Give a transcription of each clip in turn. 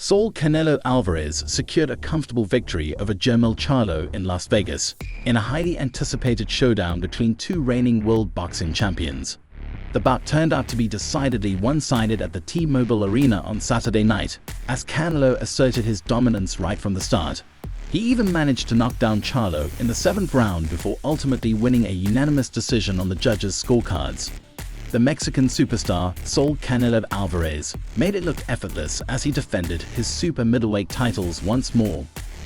Saul Canelo Alvarez secured a comfortable victory over Charlo in Las Vegas in a highly anticipated showdown between two reigning world boxing champions. The bout turned out to be decidedly one-sided at the T-Mobile Arena on Saturday night, as Canelo asserted his dominance right from the start. He even managed to knock down Charlo in the 7th round before ultimately winning a unanimous decision on the judges' scorecards. The Mexican superstar, Saul Canelo Alvarez, made it look effortless as he defended his super middleweight titles once more,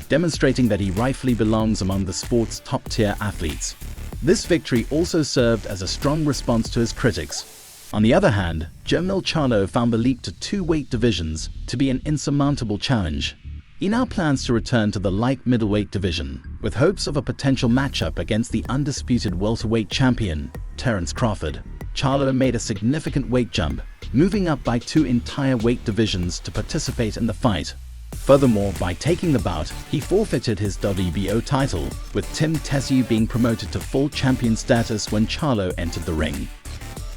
demonstrating that he rightfully belongs among the sport's top-tier athletes. This victory also served as a strong response to his critics. On the other hand, Charlo found the leap to two weight divisions to be an insurmountable challenge. He now plans to return to the light middleweight division, with hopes of a potential matchup against the undisputed welterweight champion, Terence Crawford. Charlo made a significant weight jump, moving up by 2 entire weight divisions to participate in the fight. Furthermore, by taking the bout, he forfeited his WBO title, with Tim Tszyu being promoted to full champion status when Charlo entered the ring.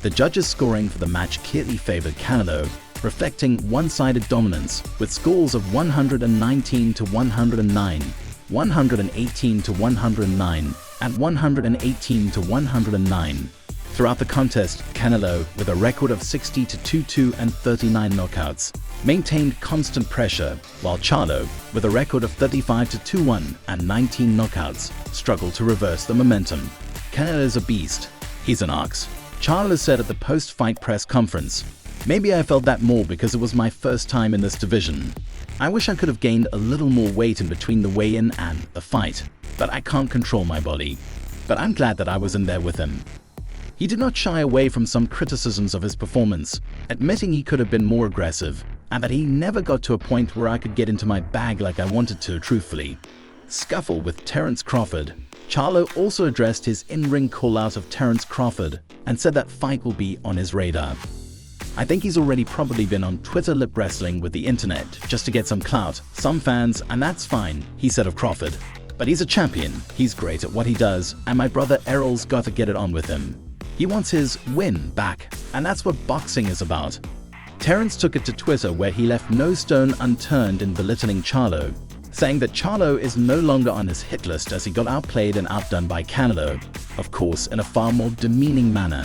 The judges' scoring for the match clearly favored Canelo, reflecting one-sided dominance, with scores of 119 to 109, 118 to 109, and 118 to 109. Throughout the contest, Canelo, with a record of 60 to 2-2 and 39 knockouts, maintained constant pressure, while Charlo, with a record of 35 to 2-1 and 19 knockouts, struggled to reverse the momentum. Canelo's a beast. He's an ox. Charlo said at the post-fight press conference, "Maybe I felt that more because it was my first time in this division. I wish I could have gained a little more weight in between the weigh-in and the fight, but I can't control my body. But I'm glad that I was in there with him." He did not shy away from some criticisms of his performance, admitting he could have been more aggressive, and that he never got to a point where I could get into my bag like I wanted to, truthfully. Scuffle with Terence Crawford. Charlo also addressed his in-ring call-out of Terence Crawford and said that fight will be on his radar. "I think he's already probably been on Twitter lip wrestling with the internet just to get some clout, some fans, and that's fine," he said of Crawford. "But he's a champion, he's great at what he does, and my brother Errol's got to get it on with him. He wants his win back, and that's what boxing is about." Terence took it to Twitter, where he left no stone unturned in belittling Charlo, saying that Charlo is no longer on his hit list as he got outplayed and outdone by Canelo, of course in a far more demeaning manner.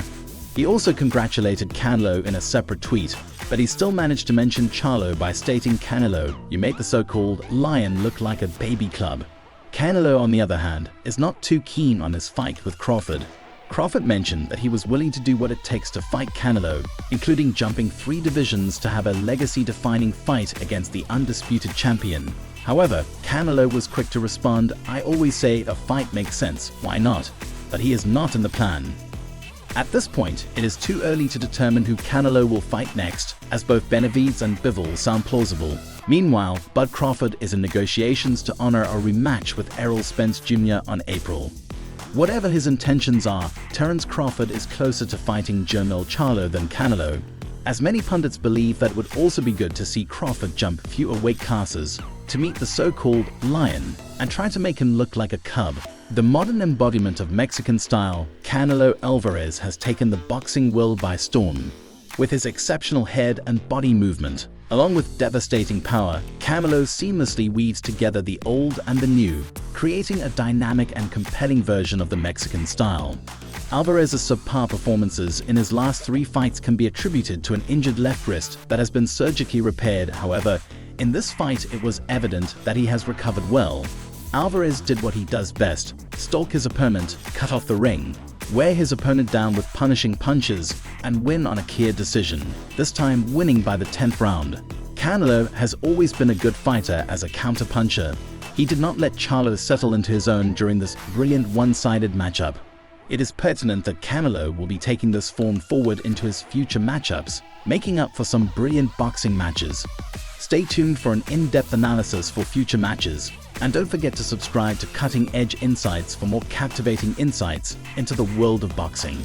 He also congratulated Canelo in a separate tweet, but he still managed to mention Charlo by stating, "Canelo, you made the so-called lion look like a baby club." Canelo, on the other hand, is not too keen on his fight with Crawford. Crawford mentioned that he was willing to do what it takes to fight Canelo, including jumping 3 divisions to have a legacy-defining fight against the undisputed champion. However, Canelo was quick to respond, "I always say a fight makes sense, why not?" But he is not in the plan. At this point, it is too early to determine who Canelo will fight next, as both Benavidez and Bivol sound plausible. Meanwhile, Bud Crawford is in negotiations to honor a rematch with Errol Spence Jr. on April. Whatever his intentions are, Terence Crawford is closer to fighting Charlo than Canelo, as many pundits believe that it would also be good to see Crawford jump fewer weight classes to meet the so-called lion and try to make him look like a cub. The modern embodiment of Mexican style, Canelo Alvarez has taken the boxing world by storm. With his exceptional head and body movement, along with devastating power, Canelo seamlessly weaves together the old and the new, creating a dynamic and compelling version of the Mexican style. Alvarez's subpar performances in his last 3 fights can be attributed to an injured left wrist that has been surgically repaired. However, in this fight it was evident that he has recovered well. Alvarez did what he does best: stalk his opponent, cut off the ring, wear his opponent down with punishing punches, and win on a clear decision, this time winning by the 10th round. Canelo has always been a good fighter as a counter-puncher. He did not let Charlo settle into his own during this brilliant one-sided matchup. It is pertinent that Canelo will be taking this form forward into his future matchups, making up for some brilliant boxing matches. Stay tuned for an in-depth analysis for future matches, and don't forget to subscribe to Cutting Edge Insights for more captivating insights into the world of boxing.